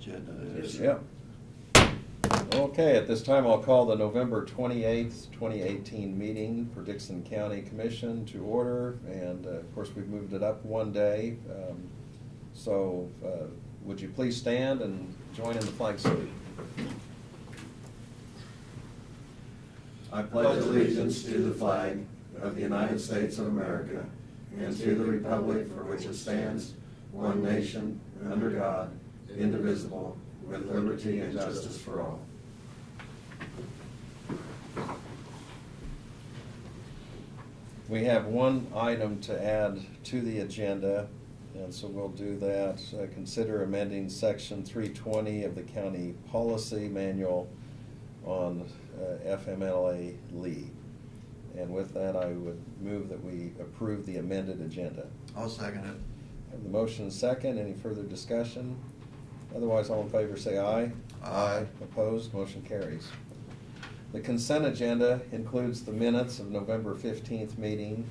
agenda. Yep. Okay, at this time, I'll call the November 28th, 2018 meeting for Dixon County Commission to order. And of course, we've moved it up one day. Would you please stand and join in the flag salute? I pledge allegiance to the flag of the United States of America and to the republic for which it stands, one nation, under God, indivisible, with liberty and justice for all. We have one item to add to the agenda, and so we'll do that. Consider amending section 320 of the county policy manual on FMLA leave. And with that, I would move that we approve the amended agenda. I'll second it. Have the motion and second. Any further discussion? Otherwise, all in favor say aye. Aye. Opposed? Motion carries. The consent agenda includes the minutes of November 15th meeting,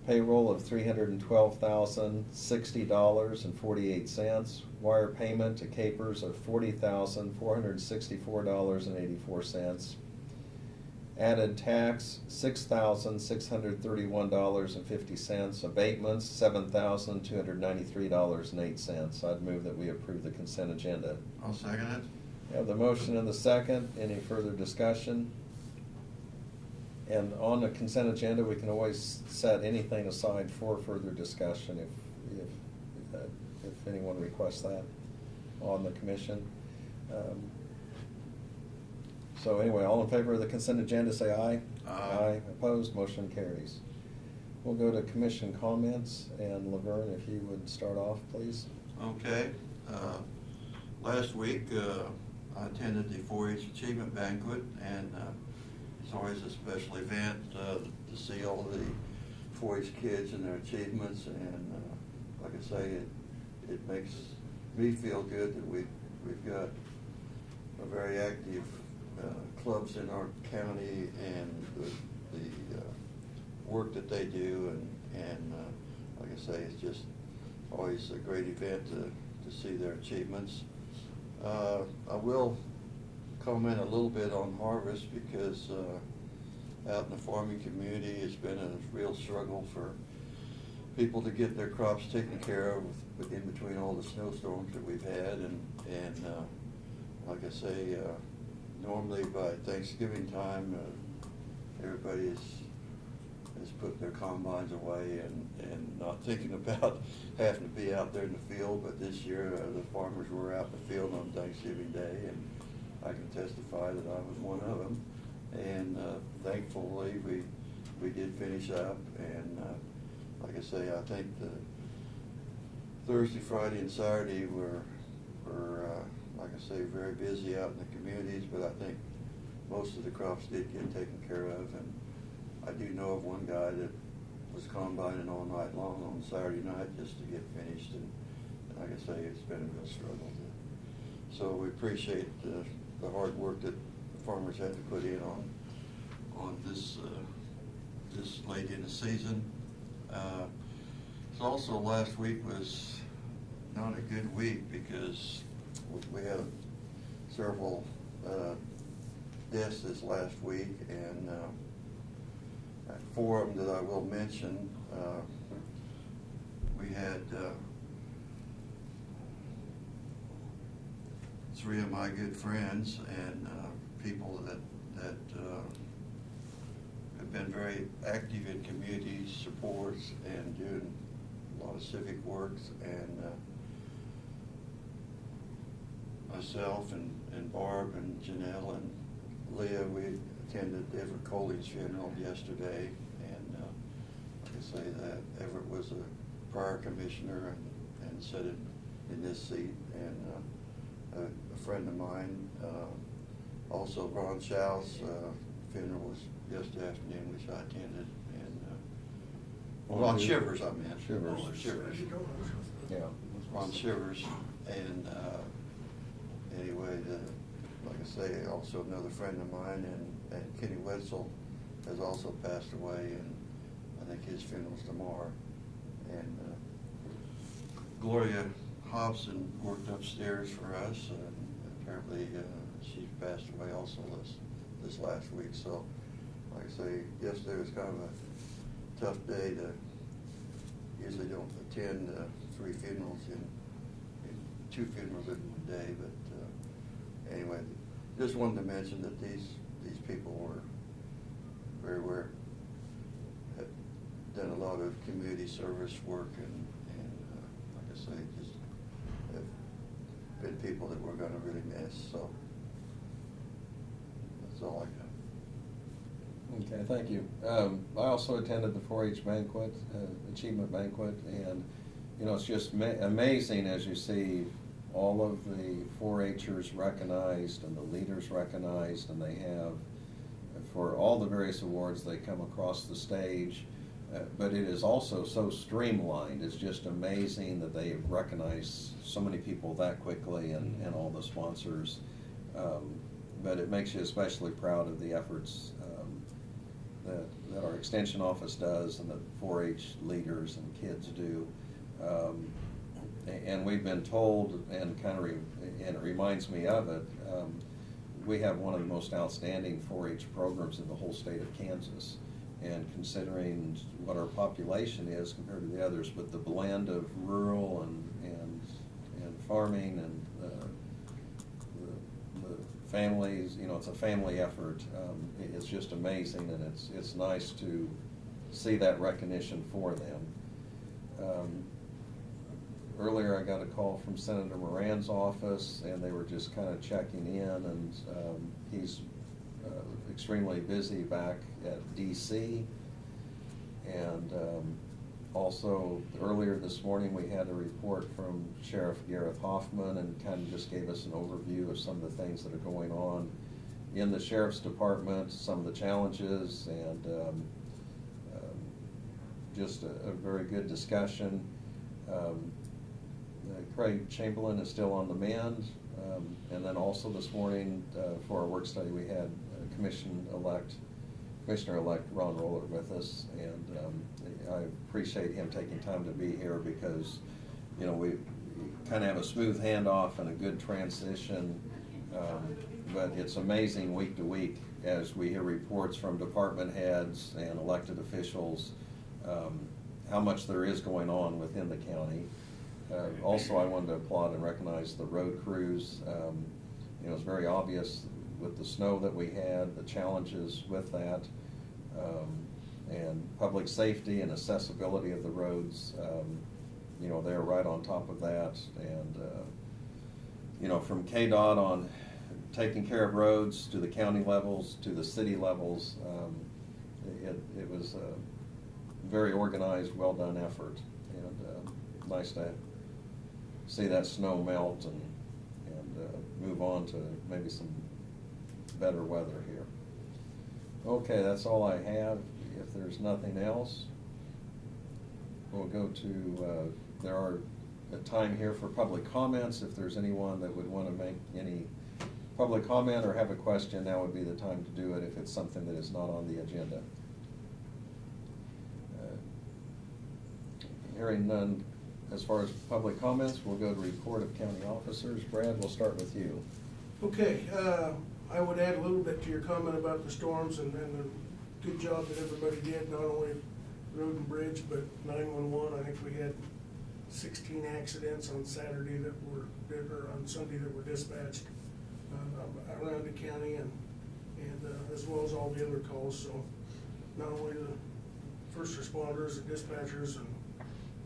payroll of $312,060.48, wire payment to Capers of $40,464.84, added tax $6,631.50, abatements $7,293.08. I'd move that we approve the consent agenda. I'll second it. We have the motion and the second. Any further discussion? And on the consent agenda, we can always set anything aside for further discussion if anyone requests that on the commission. So anyway, all in favor of the consent agenda, say aye. Aye. Opposed, motion carries. We'll go to commission comments, and Laverne, if you would start off, please. Okay. Last week, I attended the 4-H Achievement Banquet, and it's always a special event to see all the 4-H kids and their achievements. And like I say, it makes me feel good that we've got a very active clubs in our county, and the work that they do, and like I say, it's just always a great event to see their achievements. I will comment a little bit on harvest, because out in the farming community, it's been a real struggle for people to get their crops taken care of in between all the snowstorms that we've had. And like I say, normally by Thanksgiving time, everybody has put their combines away and not thinking about having to be out there in the field. But this year, the farmers were out in the field on Thanksgiving Day, and I can testify that I was one of them. And thankfully, we did finish up. And like I say, I think the Thursday, Friday, and Saturday were like I say, very busy out in the communities, but I think most of the crops did get taken care of. And I do know of one guy that was combining all night long on Saturday night just to get finished. And like I say, it's been a real struggle. So we appreciate the hard work that the farmers had to put in on this late in the season. So also last week was not a good week, because we had several deaths this last week, and four of them that I will mention. We had three of my good friends and people that have been very active in community supports and doing a lot of civic works. And myself and Barb and Janelle and Leah, we attended Everett Coley's funeral yesterday. And like I say, that Everett was a prior commissioner and sat in this seat. And a friend of mine, also Ron Shaw's funeral was yesterday afternoon, which I attended. And Ron Shivers, I meant. Shivers. Oh, Shivers. Yeah. Ron Shivers. And anyway, like I say, also another friend of mine, and Kenny Wetzel has also passed away, and I think his funeral's tomorrow. And Gloria Hobson worked upstairs for us, and apparently she passed away also this last week. So, like I say, yesterday was kind of a tough day to, usually don't attend 3 funerals in 2 funerals in one day, but anyway, just wanted to mention that these people were very aware, had done a lot of community service work, and like I say, just have been people that we're gonna really miss, so that's all I got. Okay, thank you. I also attended the 4-H banquet, achievement banquet, and you know, it's just amazing as you see all of the 4-Hers recognized and the leaders recognized, and they have, for all the various awards, they come across the stage. But it is also so streamlined. It's just amazing that they recognize so many people that quickly, and all the sponsors. But it makes you especially proud of the efforts that our extension office does, and that 4-H leaders and kids do. And we've been told, and and it reminds me of it, we have one of the most outstanding 4-H programs in the whole state of Kansas. And considering what our population is compared to the others, but the blend of rural and farming and the families, you know, it's a family effort. It's just amazing, and it's nice to see that recognition for them. Earlier I got a call from Senator Moran's office, and they were just kind of checking in, and he's extremely busy back at DC. And also earlier this morning we had a report from Sheriff Gareth Hoffman, and kind of just gave us an overview of some of the things that are going on in the Sheriff's Department, some of the challenges, and just a very good discussion. Craig Chamberlain is still on the mend, and then also this morning for our work study we had Commissioner-elect Ron Roller with us, and I appreciate him taking time to be here, because you know, we kind of have a smooth handoff and a good transition, but it's amazing week to week as we hear reports from department heads and elected officials, how much there is going on within the county. Also, I wanted to applaud and recognize the road crews. You know, it's very obvious with the snow that we had, the challenges with that, and public safety and accessibility of the roads. You know, they're right on top of that, and you know, from KDOT on taking care of roads to the county levels to the city levels, it was a very organized, well done effort, and nice to see that snow melt and move on to maybe some better weather here. Okay, that's all I have. If there's nothing else, we'll go to, there are a time here for public comments. If there's anyone that would want to make any public comment or have a question, now would be the time to do it if it's something that is not on the agenda. Hearing none, as far as public comments, we'll go to report of county officers. Brad, we'll start with you. Okay, I would add a little bit to your comment about the storms and the good job that everybody did, not only road and bridge, but 911. I think we had 16 accidents on Saturday or on Sunday that were dispatched around the county, and as well as all the other calls. So not only the first responders, the dispatchers, and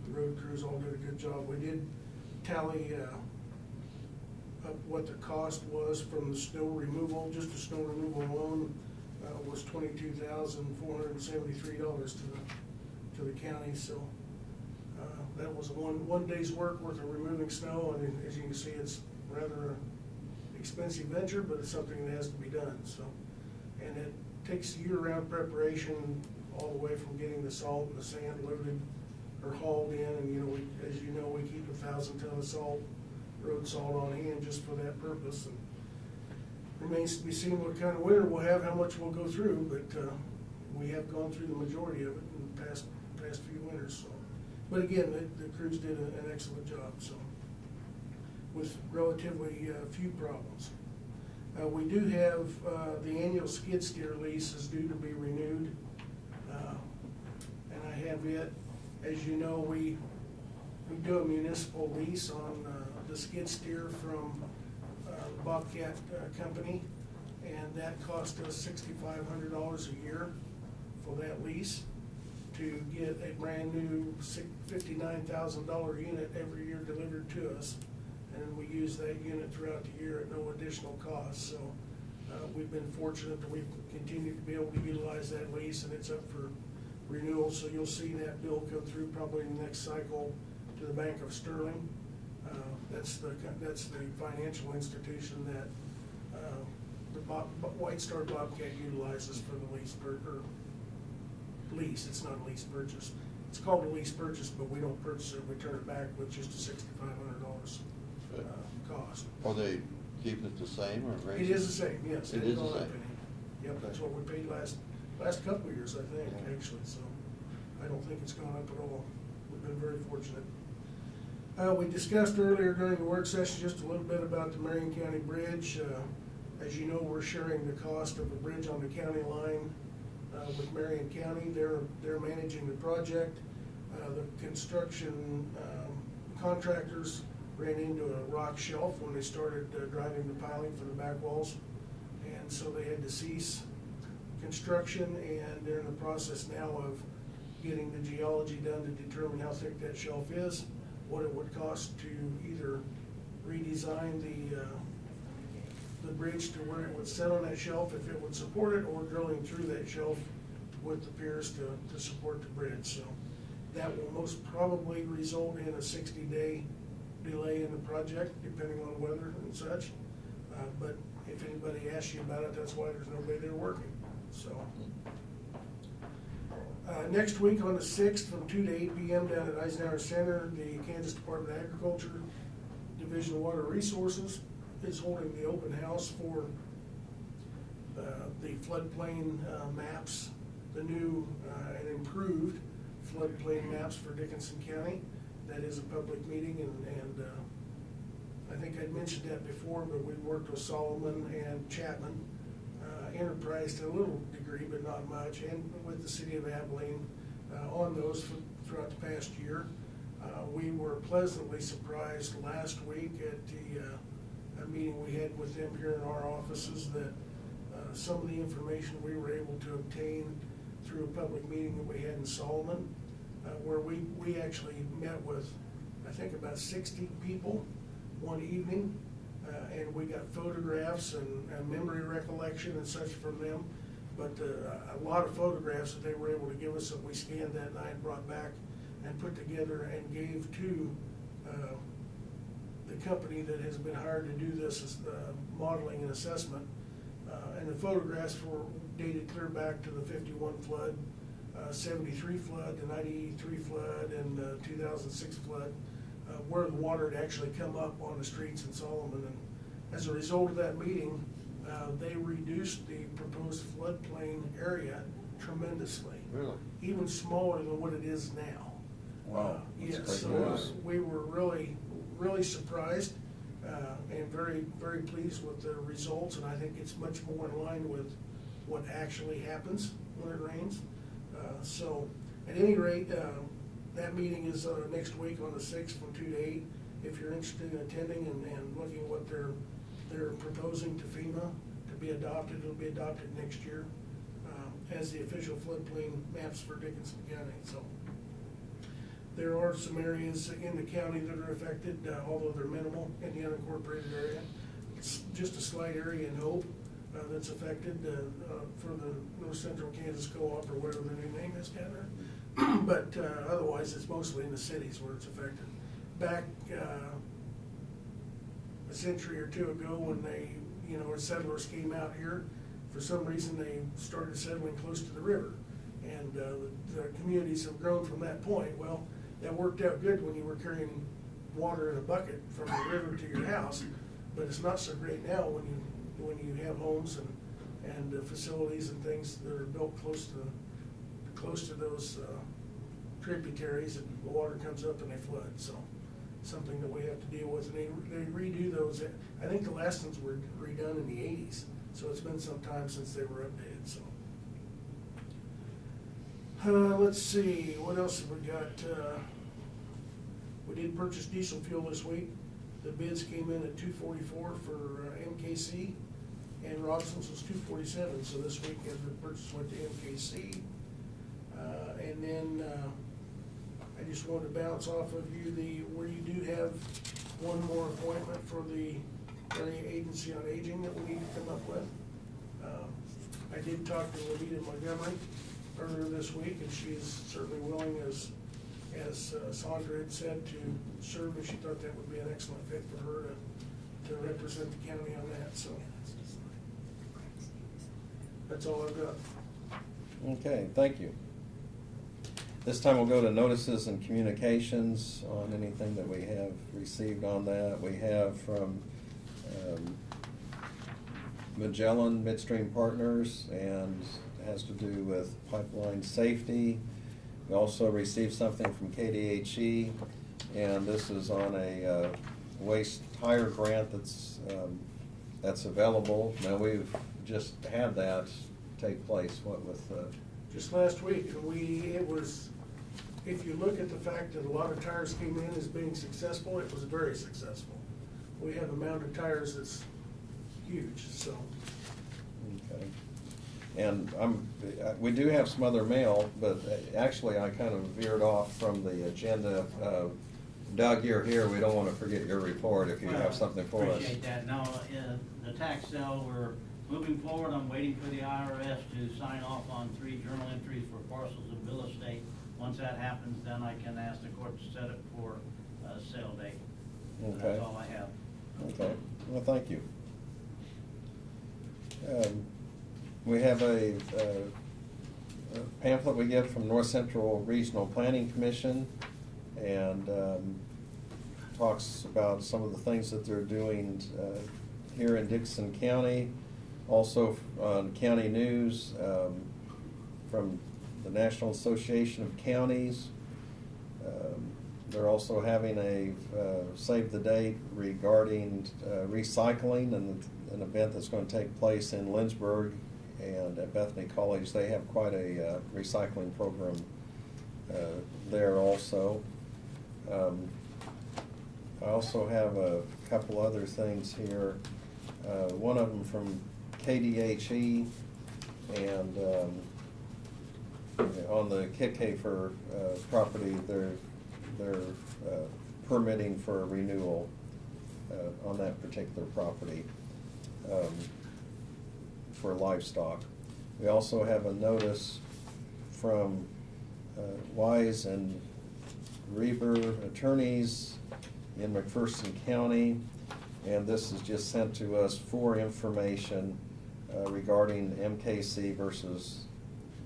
the road crews all did a good job. We did tally up what the cost was from the snow removal. Just the snow removal alone was $22,473 to the county. So that was one day's work worth of removing snow, and as you can see, it's rather an expensive venture, but it's something that has to be done. So, and it takes year-round preparation, all the way from getting the salt and the sand loaded or hauled in, and you know, as you know, we keep 1,000 tons of salt, road salt on hand just for that purpose. And remains to be seen what kind of winter we'll have, how much we'll go through, but we have gone through the majority of it in the past few winters. So, but again, the crews did an excellent job. So, with relatively few problems. We do have, the annual skid steer lease is due to be renewed. And I have it, as you know, we do a municipal lease on the skid steer from the Bobcat Company, and that cost us $6,500 a year for that lease to get a brand new $59,000 unit every year delivered to us. And we use that unit throughout the year at no additional cost. So we've been fortunate that we've continued to be able to utilize that lease, and it's up for renewal. So you'll see that bill come through probably in the next cycle to the Bank of Sterling. That's the financial institution that the White Star Bobcat utilizes for the lease. It's not a lease purchase. It's called a lease purchase, but we don't purchase it. We turn it back with just a $6,500 cost. Are they keeping it the same or raising? It is the same, yes. It is the same. Yep, that's what we paid last couple of years, I think, actually, so I don't think it's gone up at all. We've been very fortunate. We discussed earlier during the work session just a little bit about the Marion County Bridge. As you know, we're sharing the cost of the bridge on the county line with Marion County. They're managing the project. The construction contractors ran into a rock shelf when they started driving the piling for the back walls, and so they had to cease construction, and they're in the process now of getting the geology done to determine how thick that shelf is, what it would cost to either redesign the bridge to where it would sit on that shelf if it would support it, or drilling through that shelf with the piers to support the bridge. So that will most probably result in a 60-day delay in the project, depending on weather and such. But if anybody asks you about it, that's why there's nobody there working. So next week on the 6th from 2 to 8 p.m. down at Eisenhower Center, the Kansas Department of Agriculture, Division of Water Resources is holding the open house for the floodplain maps, the new and improved floodplain maps for Dickinson County. That is a public meeting, and I think I'd mentioned that before, but we worked with Solomon and Chapman Enterprise to a little degree, but not much, and with the city of Abilene on those throughout the past year. We were pleasantly surprised last week at the meeting we had with them here in our offices that some of the information we were able to obtain through a public meeting that we had in Solomon, where we actually met with, I think, about 60 people one evening, and we got photographs and memory recollection and such from them. But a lot of photographs that they were able to give us that we scanned that night, brought back and put together and gave to the company that has been hired to do this modeling and assessment. And the photographs were dated clear back to the 51 flood, 73 flood, the 93 flood, and the 2006 flood, where the water had actually come up on the streets in Solomon. And as a result of that meeting, they reduced the proposed floodplain area tremendously. Really? Even smaller than what it is now. Wow, that's Yes, great so news. we were really surprised and very, very pleased with the results, and I think it's much more in line with what actually happens when it rains. So at any rate, that meeting is next week on the 6th from 2 to 8. If you're interested in attending and looking at what they're proposing to FEMA to be adopted, it'll be adopted next year as the official floodplain maps for Dickinson County. So there are some areas in the county that are affected, although they're minimal in the unincorporated area. It's just a slight area in Hope that's affected for the North Central Kansas Co-op or whatever their new name is down there. But otherwise, it's mostly in the cities where it's affected. Back a century or two ago, when when settlers came out here, for some reason they started settling close to the river, and the communities have grown from that point. Well, that worked out good when you were carrying water in a bucket from the river to your house, but it's not so great now when you have homes and facilities and things that are built close to those tributaries, and the water comes up and they flood. So something that we have to deal with, and they redo those. I think the last ones were redone in the 80s, so it's been some time since they were updated, so. Let's see, what else have we got? We did purchase diesel fuel this week. The bids came in at $2.44 for MKC, and Robson's was $2.47, so this week the purchase went to MKC. And then I just wanted to bounce off of you where you do have one more appointment for the Area Agency on Aging that we need to come up with. I did talk to Levita Montgomery earlier this week, and she is certainly willing, as Sandra had said, to serve, and she thought that would be an excellent fit for her to represent the county on that, so. That's all I've got. Okay, thank you. This time we'll go to notices and communications on anything that we have received on that. We have from Magellan Midstream Partners, and it has to do with pipeline safety. We also received something from KDHE, and this is on a waste tire grant that's available. Now, we've just had that take place, what with Just last week, if you look at the fact that a lot of tires came in as being successful, it was very successful. We have a mound of tires that's huge, so. Okay. And we do have some other mail, but actually I kind of veered off from the agenda. Doug, you're here, we don't want to forget your report if you have something for us. Appreciate that. No, the tax sale, we're moving forward. I'm waiting for the IRS to sign off on 3 journal entries for parcels of real estate. Once that happens, then I can ask the court to set it for a sale date. Okay. That's all I have. Okay, well, thank you. We have a pamphlet we get from North Central Regional Planning Commission, and talks about some of the things that they're doing here in Dixon County. Also on County News from the National Association of Counties. They're also having a save the date regarding recycling, and an event that's going to take place in Lynchburg and at Bethany College. They have quite a recycling program there also. I also have a couple other things here. One of them from KDHE, and on the Kickhafer property, they're permitting for a renewal on that particular property for livestock. We also have a notice from Wise and Reber attorneys in McPherson County, and this is just sent to us for information regarding MKC versus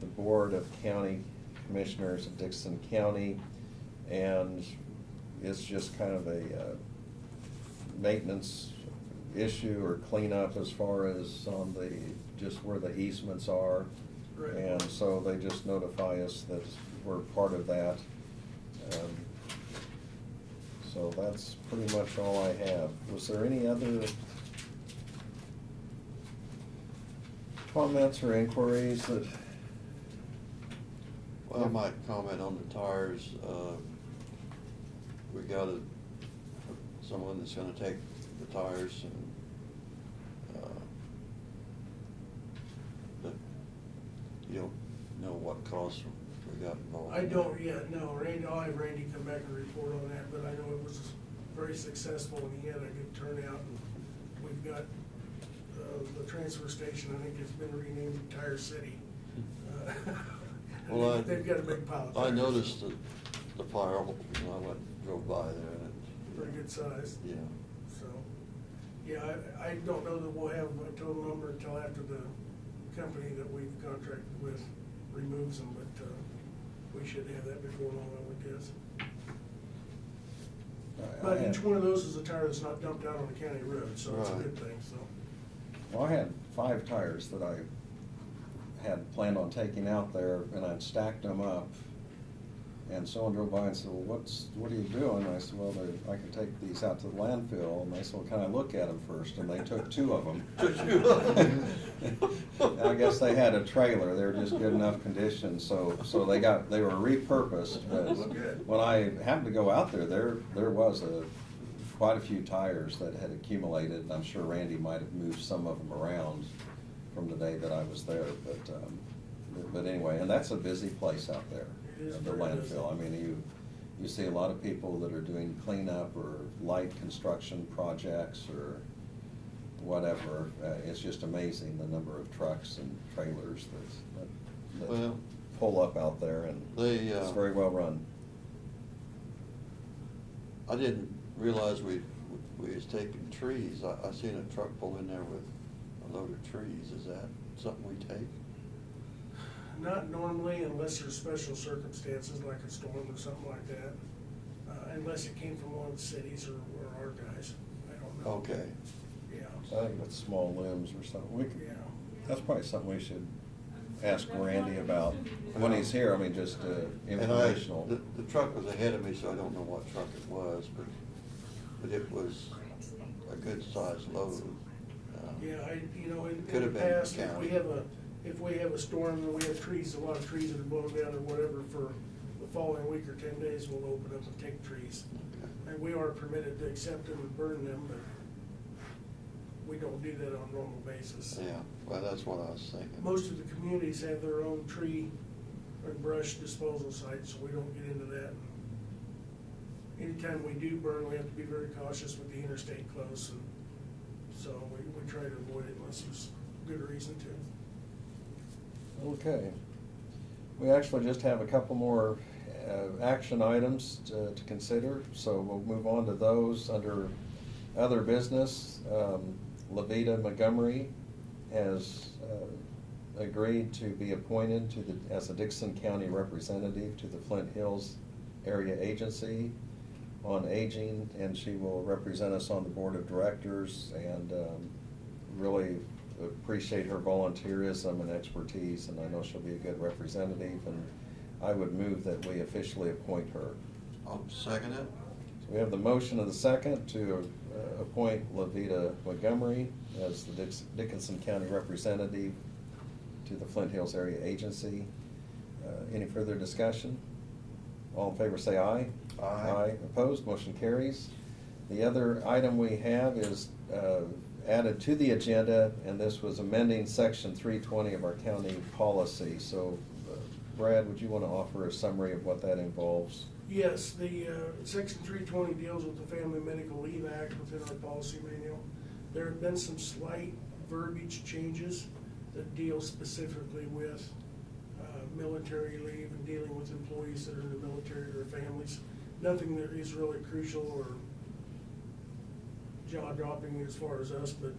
the Board of County Commissioners of Dixon County, and it's just kind of a maintenance issue or cleanup as far as on just where the easements are. Right. And so they just notify us that we're part of that. So that's pretty much all I have. Was there any other comments or inquiries that? Well, I might comment on the tires. We got someone that's gonna take the tires, and but you don't know what costs we got involved. I don't yet, no. I'll have Randy come back and report on that, but I know it was very successful, and he had a good turnout, and we've got the transfer station, I think it's been renamed Tire City. Well, They've got a big pile of tires. I noticed the pile, I drove by there, and Pretty good size. yeah. So, yeah, I don't know that we'll have a total number until after the company that we've contracted with removes them, but we should have that before long, I would guess. But each one of those is a tire that's not dumped out on the county road, so it's a Right. good thing, so. Well, I had 5 tires that I had planned on taking out there, and I'd stacked them up. And someone drove by and said, well, what are you doing? I said, well, I can take these out to the landfill. And they said, well, can I look at them first? And they took 2 of them. And I guess they had a trailer, they were just good enough condition, so they were repurposed. But Look good. when I happened to go out there was quite a few tires that had accumulated, and I'm sure Randy might have moved some of them around from the day that I was there, but anyway, and that's a busy place out there, It is the very busy. landfill. I mean, you see a lot of people that are doing cleanup or light construction projects or whatever. It's just amazing the number of trucks and trailers that Well, pull up out there, and they, it's very well run. I didn't realize we was taking trees. I seen a truck pull in there with a load of trees. Is that something we take? Not normally unless there's special circumstances like a storm or something like that. Unless it came from one of the cities or our guys. I don't know. Okay. Yeah, I think with small limbs or something. yeah. That's probably something we should ask Randy about when he's here. I mean, just informational. And the truck was ahead of me, so I don't know what truck it was, but it was a good sized load. Yeah, in Could the have been past, county. if we have a storm and we have trees, a lot of trees that are blown down or whatever for the following week or 10 days, we'll open up and take trees. Okay. And we are permitted to accept them and burn them, but we don't do that on a normal basis. Yeah, well, that's what I was thinking. Most of the communities have their own tree and brush disposal sites, so we don't get into that. Anytime we do burn, we have to be very cautious with the interstate close, and so we try to avoid it unless there's good reason to. Okay. We actually just have a couple more action items to consider, so we'll move on to those under other business. Levita Montgomery has agreed to be appointed as a Dixon County representative to the Flint Hills Area Agency on Aging, and she will represent us on the board of directors, and really appreciate her volunteerism and expertise, and I know she'll be a good representative, and I would move that we officially appoint her. I'll second it. So we have the motion of the second to appoint Levita Montgomery as the Dickinson County representative to the Flint Hills Area Agency. Any further discussion? All in favor say aye. Aye. Opposed, motion carries. The other item we have is added to the agenda, and this was amending section 320 of our county policy. So Brad, would you want to offer a summary of what that involves? Yes, the section 320 deals with the Family Medical Leave Act within our policy manual. There have been some slight verbiage changes that deal specifically with military leave and dealing with employees that are in the military or their families. Nothing that is really crucial or jaw-dropping as far as us, but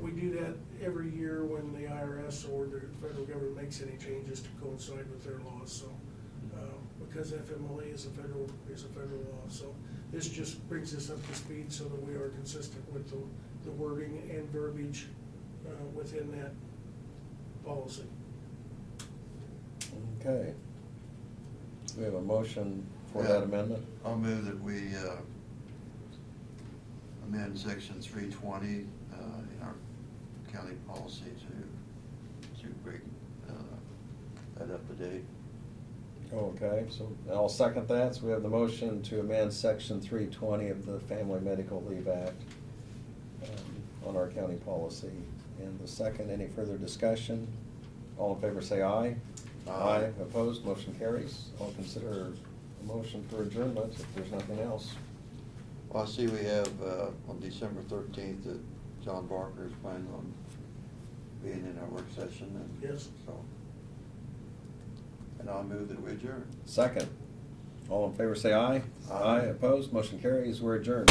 we do that every year when the IRS or the federal government makes any changes to coincide with their laws. So, because FMLA is a federal law, so this just brings us up to speed so that we are consistent with the wording and verbiage within that policy. Okay. We have a motion for Yeah. that amendment? I'll move that we amend section 320 in our county policy to bring that up to date. Okay, so I'll second that. So we have the motion to amend section 320 of the Family Medical Leave Act on our county policy. And the second, any further discussion? All in favor say aye. Aye. Opposed, motion carries. I'll consider a motion for adjournment if there's nothing else. Well, I see we have on December 13th that John Barker is planning on being in our work session. And Yes. So, and I'll move that we adjourn. Second. All in favor say aye. Aye. Opposed, motion carries. We're adjourned.